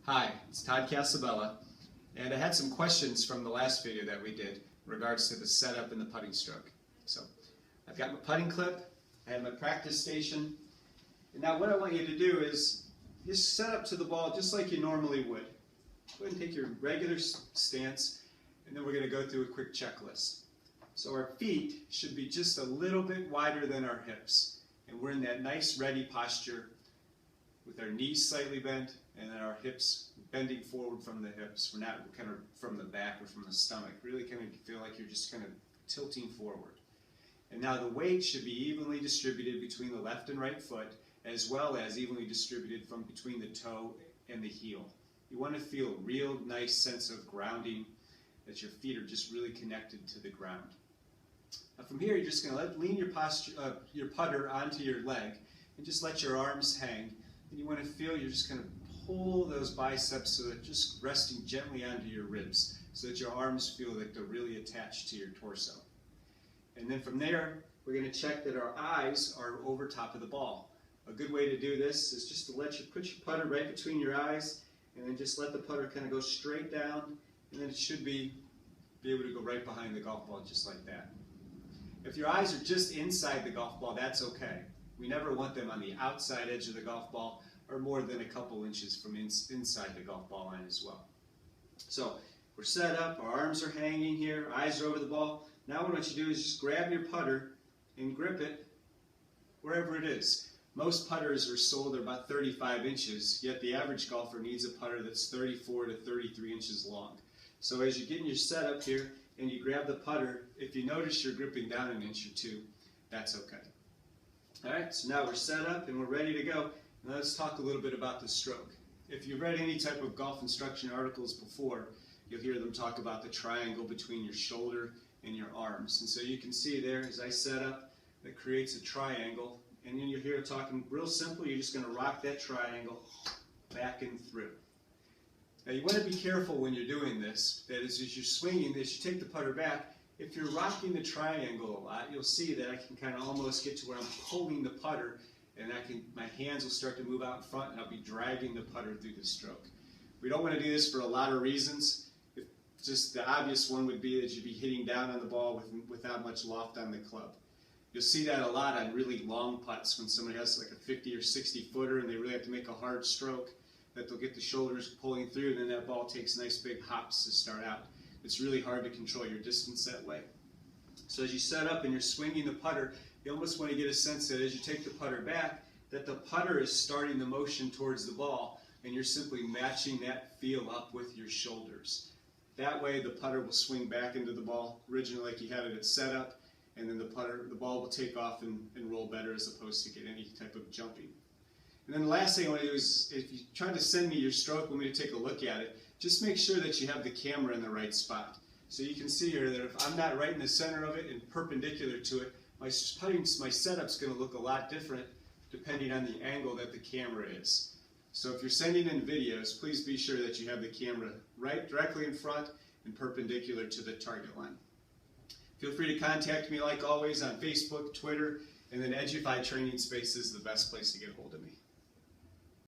Hi, it's Todd Casabella, and I had some questions from the last video that we did in regards to the setup and the putting stroke. So, I've got my putting clip, I have my practice station, and now what I want you to do is just set up to the ball just like you normally would. Go ahead and take your regular stance, and then we're going to go through a quick checklist. So our feet should be just a little bit wider than our hips, and we're in that nice ready posture with our knees slightly bent and then our hips bending forward from the hips. We're not kind of from the back or from the stomach. Really kind of feel like you're just kind of tilting forward. And now the weight should be evenly distributed between the left and right foot, as well as evenly distributed from between the toe and the heel. You want to feel a real nice sense of grounding, that your feet are just really connected to the ground. Now from here, you're just going to lean your putter onto your leg and just let your arms hang. And you want to feel you're just going to pull those biceps so that just resting gently onto your ribs so that your arms feel like they're really attached to your torso. And then from there, we're going to check that our eyes are over top of the ball. A good way to do this is just to put your putter right between your eyes and then just let the putter kind of go straight down, and then it should be able to go right behind the golf ball just like that. If your eyes are just inside the golf ball, that's okay. We never want them on the outside edge of the golf ball or more than a couple inches from inside the golf ball line as well. So we're set up, our arms are hanging here, eyes are over the ball. Now what I want you to do is just grab your putter and grip it wherever it is. Most putters are sold at about 35 inches, yet the average golfer needs a putter that's 34 to 33 inches long. So as you're getting your setup here and you grab the putter, if you notice you're gripping down an inch or two, that's okay. Alright, so now we're set up and we're ready to go. Now let's talk a little bit about the stroke. If you've read any type of golf instruction articles before, you'll hear them talk about the triangle between your shoulder and your arms. And so you can see there, as I set up, that creates a triangle. And then you'll hear it talking real simple. You're just going to rock that triangle back and through. Now you want to be careful when you're doing this, that as you're swinging, as you take the putter back, if you're rocking the triangle a lot, you'll see that I can kind of almost get to where I'm pulling the putter, and my hands will start to move out in front, and I'll be dragging the putter through the stroke. We don't want to do this for a lot of reasons. Just the obvious one would be that you'd be hitting down on the ball without much loft on the club. You'll see that a lot on really long putts when somebody has like a 50 or 60 footer and they really have to make a hard stroke, that they'll get the shoulders pulling through, and then that ball takes nice big hops to start out. It's really hard to control your distance that way. So as you set up and you're swinging the putter, you almost want to get a sense that as you take the putter back, that the putter is starting the motion towards the ball, and you're simply matching that feel up with your shoulders. That way the putter will swing back into the ball originally like you had it at setup, and then the ball will take off and roll better as opposed to get any type of jumping. And then the last thing I want to do is, if you're trying to send me your stroke, want me to take a look at it, just make sure that you have the camera in the right spot. So you can see here that if I'm not right in the center of it and perpendicular to it, my setup's going to look a lot different depending on the angle that the camera is. So if you're sending in videos, please be sure that you have the camera right directly in front and perpendicular to the target line. Feel free to contact me like always on Facebook, Twitter, and then Edufy Training Space is the best place to get a hold of me.